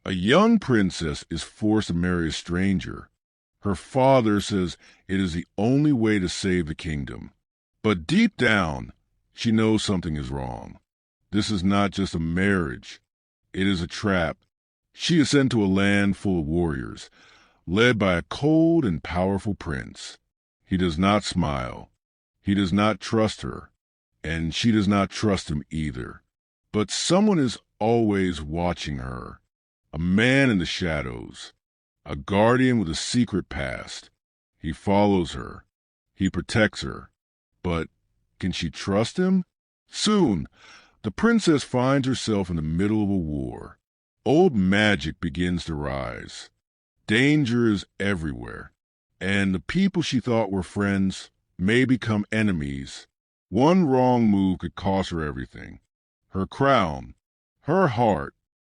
A young princess is forced to marry a stranger. Her father says it is the only way to save the kingdom. But deep down, she knows something is wrong. This is not just a marriage. It is a trap. She is sent to a land full of warriors, led by a cold and powerful prince. He does not smile. He does not trust her, and she does not trust him either. But someone is always watching her. A man in the shadows, a guardian with a secret past. He follows her. He protects her. But can she trust him? Soon, the princess finds herself in the middle of a war. Old magic begins to rise. Danger is everywhere, and the people she thought were friends may become enemies. One wrong move could cost her everything. Her crown, her heart,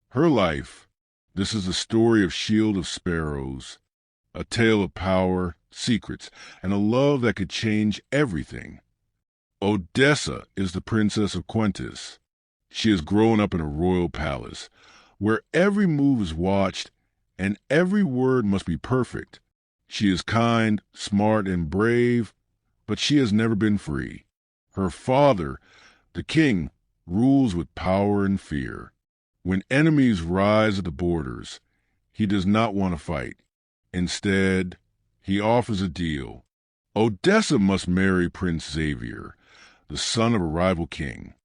her life. This is the story of Shield of Sparrows, a tale of power, secrets, and a love that could change everything. Odessa is the princess of Quentis. She has grown up in a royal palace, where every move is watched and every word must be perfect. She is kind, smart, and brave, but she has never been free. Her father, the king, rules with power and fear. When enemies rise at the borders, he does not want to fight. Instead, he offers a deal. Odessa must marry Prince Xavier, the son of a rival king.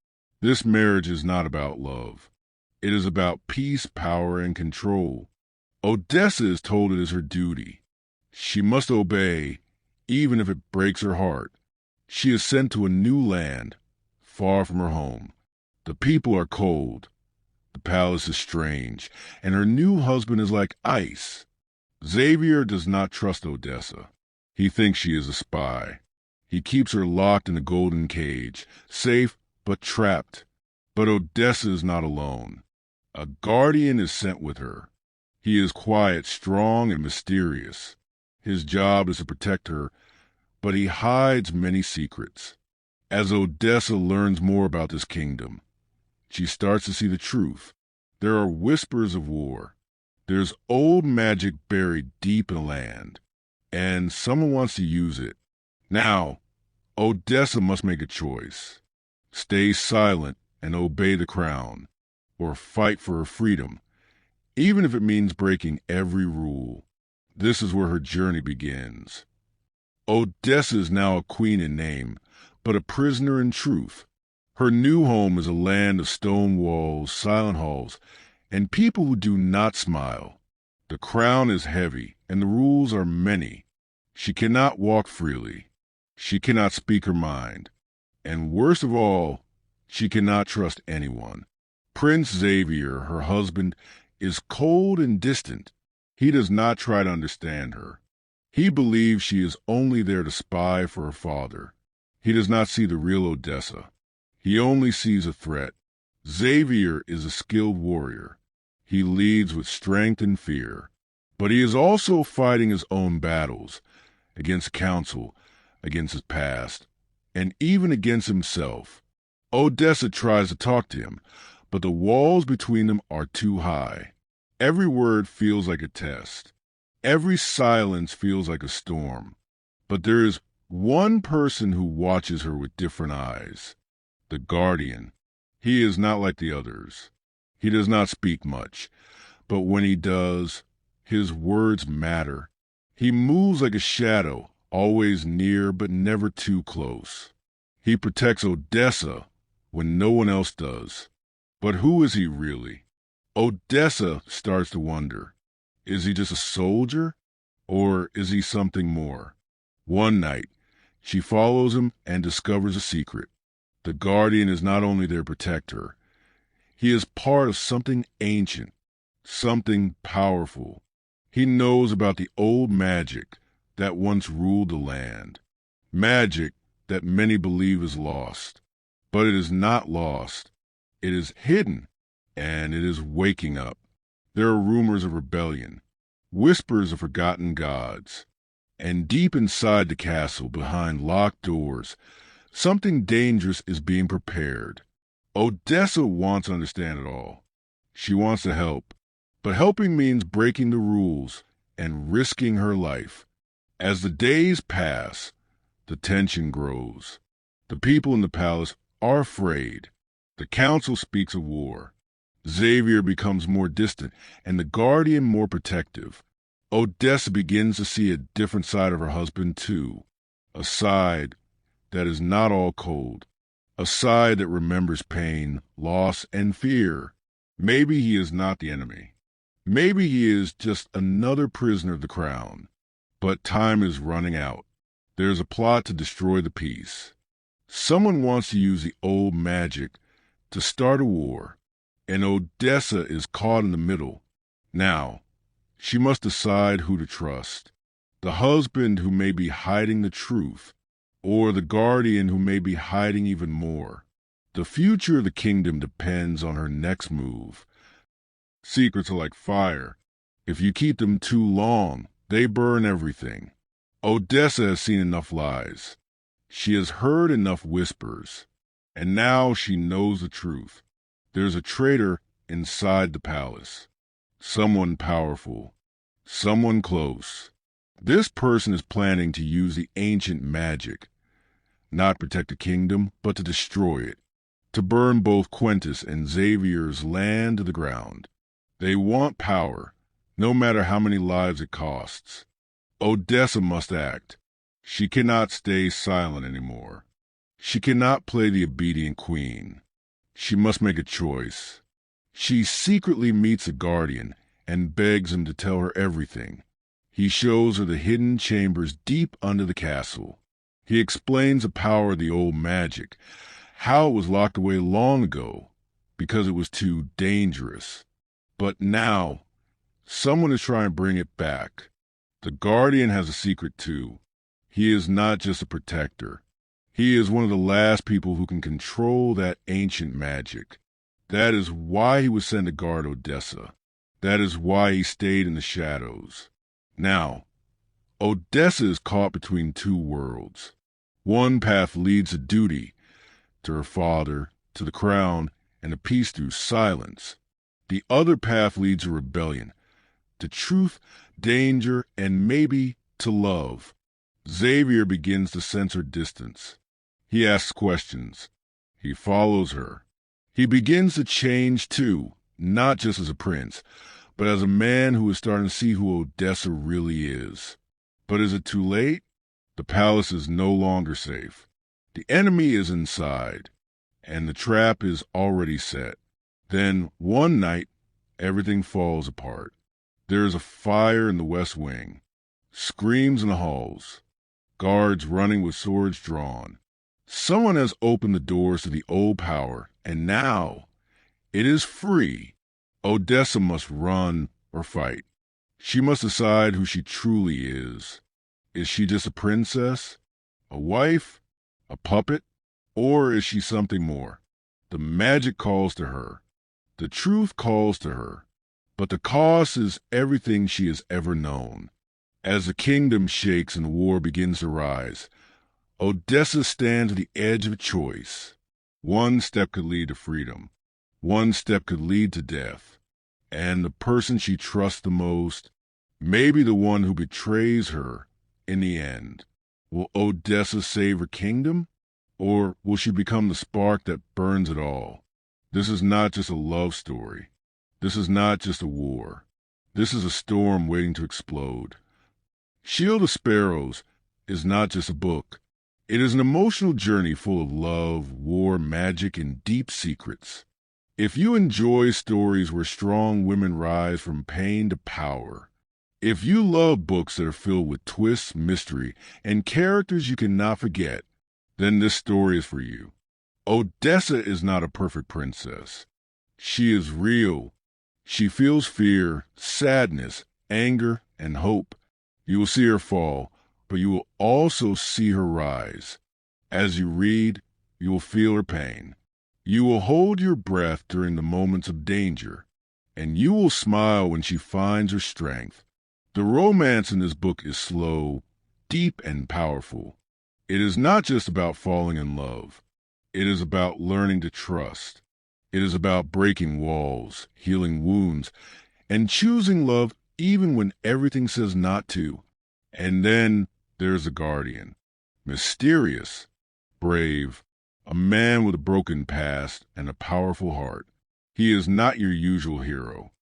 This marriage is not about love. It is about peace, power, and control. Odessa is told it is her duty. She must obey, even if it breaks her heart. She is sent to a new land, far from her home. The people are cold. The palace is strange, and her new husband is like ice. Xavier does not trust Odessa. He thinks she is a spy. He keeps her locked in a golden cage, safe but trapped. But Odessa is not alone. A guardian is sent with her. He is quiet, strong, and mysterious. His job is to protect her, but he hides many secrets. As Odessa learns more about this kingdom, she starts to see the truth. There are whispers of war. There's old magic buried deep in the land, and someone wants to use it. Now, Odessa must make a choice. Stay silent and obey the crown, or fight for her freedom, even if it means breaking every rule. This is where her journey begins. Odessa is now a queen in name, but a prisoner in truth. Her new home is a land of stone walls, silent halls, and people who do not smile. The crown is heavy, and the rules are many. She cannot walk freely. She cannot speak her mind. And worst of all, she cannot trust anyone. Prince Xavier, her husband, is cold and distant. He does not try to understand her. He believes she is only there to spy for her father. He does not see the real Odessa. He only sees a threat. Xavier is a skilled warrior. He leads with strength and fear. But he is also fighting his own battles, against counsel, against his past, and even against himself. Odessa tries to talk to him, but the walls between them are too high. Every word feels like a test. Every silence feels like a storm. But there is one person who watches her with different eyes. The guardian. He is not like the others. He does not speak much, but when he does, his words matter. He moves like a shadow, always near but never too close. He protects Odessa when no one else does. But who is he really? Odessa starts to wonder. Is he just a soldier, or is he something more? One night, she follows him and discovers a secret. The guardian is not only there to protect her. He is part of something ancient, something powerful. He knows about the old magic that once ruled the land. Magic that many believe is lost. But it is not lost. It is hidden, and it is waking up. There are rumors of rebellion, whispers of forgotten gods. And deep inside the castle, behind locked doors, something dangerous is being prepared. Odessa wants to understand it all. She wants to help, But helping means breaking the rules and risking her life. As the days pass, the tension grows. The people in the palace are afraid. The council speaks of war. Xavier becomes more distant, and the guardian more protective. Odessa begins to see a different side of her husband, too. A side that is not all cold. A side that remembers pain, loss, and fear. Maybe he is not the enemy. Maybe he is just another prisoner of the crown. But time is running out. There's a plot to destroy the peace. Someone wants to use the old magic to start a war, and Odessa is caught in the middle. Now, she must decide who to trust. The husband who may be hiding the truth, or the guardian who may be hiding even more. The future of the kingdom depends on her next move. Secrets are like fire. If you keep them too long, they burn everything. Odessa has seen enough lies. She has heard enough whispers. And now she knows the truth. There's a traitor inside the palace. Someone powerful. Someone close. This person is planning to use the ancient magic. Not protect the kingdom, but to destroy it. To burn both Quentis and Xavier's land to the ground. They want power, no matter how many lives it costs. Odessa must act. She cannot stay silent anymore. She cannot play the obedient queen. She must make a choice. She secretly meets a guardian and begs him to tell her everything. He shows her the hidden chambers deep under the castle. He explains the power of the old magic, how it was locked away long ago, because it was too dangerous. But now, someone is trying to bring it back. The guardian has a secret too. He is not just a protector. He is one of the last people who can control that ancient magic. That is why he was sent to guard Odessa. That is why he stayed in the shadows. Now, Odessa is caught between two worlds. One path leads to duty, to her father, to the crown, and to peace through silence. The other path leads to rebellion, to truth, danger, and maybe to love. Xavier begins to sense her distance. He asks questions. He follows her. He begins to change too, not just as a prince, but as a man who is starting to see who Odessa really is. But is it too late? The palace is no longer safe. The enemy is inside, and the trap is already set. Then, one night, everything falls apart. There is a fire in the west wing, screams in the halls, guards running with swords drawn. Someone has opened the doors to the old power, and now it is free. Odessa must run or fight. She must decide who she truly is. Is she just a princess, a wife, a puppet, or is she something more? The magic calls to her. The truth calls to her. But the cost is everything she has ever known. As the kingdom shakes and the war begins to rise, Odessa stands at the edge of a choice. One step could lead to freedom. One step could lead to death. And the person she trusts the most, maybe the one who betrays her in the end. Will Odessa save her kingdom? Or will she become the spark that burns it all? This is not just a love story. This is not just a war. This is a storm waiting to explode. Shield of Sparrows is not just a book. It is an emotional journey full of love, war, magic, and deep secrets. If you enjoy stories where strong women rise from pain to power, if you love books that are filled with twists, mystery, and characters you cannot forget, then this story is for you. Odessa is not a perfect princess. She is real. She feels fear, sadness, anger, and hope. You will see her fall, but you will also see her rise. As you read, you will feel her pain. You will hold your breath during the moments of danger, and you will smile when she finds her strength. The romance in this book is slow, deep, and powerful. It is not just about falling in love. It is about learning to trust. It is about breaking walls, healing wounds, and choosing love even when everything says not to. And then there's the Guardian. Mysterious, brave, a man with a broken past and a powerful heart. He is not your usual hero.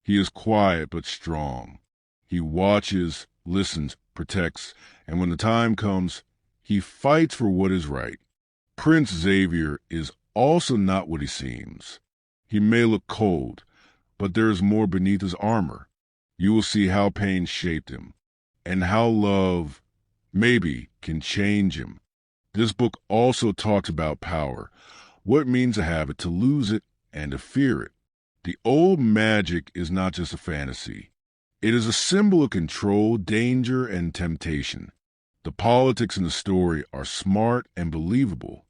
He is quiet but strong. He watches, listens, protects, and when the time comes, he fights for what is right. Prince Xavier is also not what he seems. He may look cold, but there is more beneath his armor. You will see how pain shaped him, and how love, maybe, can change him. This book also talks about power, what it means to have it, to lose it, and to fear it. The old magic is not just a fantasy. It is a symbol of control, danger, and temptation. The politics in the story are smart and believable.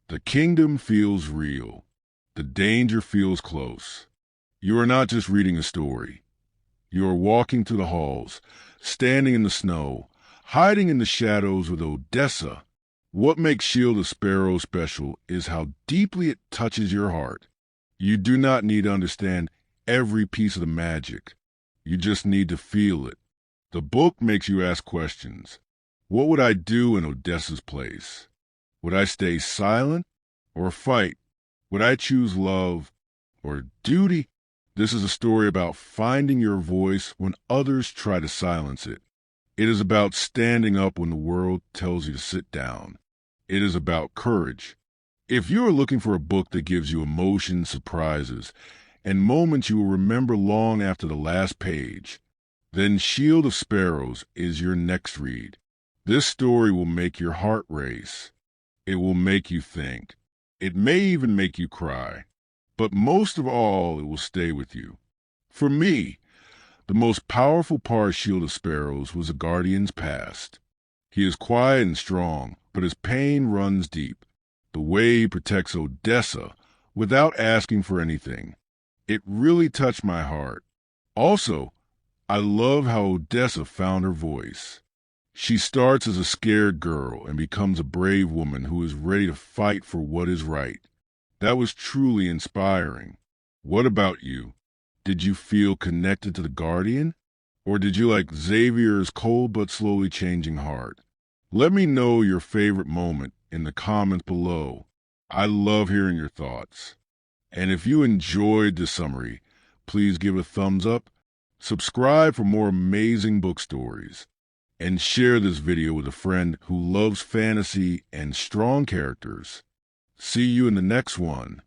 The kingdom feels real. The danger feels close. You are not just reading a story. You are walking through the halls, standing in the snow, hiding in the shadows with Odessa. What makes Shield of Sparrows special is how deeply it touches your heart. You do not need to understand every piece of the magic. You just need to feel it. The book makes you ask questions. What would I do in Odessa's place? Would I stay silent or fight? Would I choose love or duty? This is a story about finding your voice when others try to silence it. It is about standing up when the world tells you to sit down. It is about courage. If you are looking for a book that gives you emotions, surprises, and moments you will remember long after the last page, then Shield of Sparrows is your next read. This story will make your heart race. It will make you think. It may even make you cry. But most of all, it will stay with you. For me, the most powerful part of Shield of Sparrows was the Guardian's past. He is quiet and strong, but his pain runs deep. The way he protects Odessa without asking for anything. It really touched my heart. Also, I love how Odessa found her voice. She starts as a scared girl and becomes a brave woman who is ready to fight for what is right. That was truly inspiring. What about you? Did you feel connected to the Guardian? Or did you like Xavier's cold but slowly changing heart? Let me know your favorite moment in the comments below. I love hearing your thoughts. And if you enjoyed this summary, please give a thumbs up, subscribe for more amazing book stories, and share this video with a friend who loves fantasy and strong characters. See you in the next one.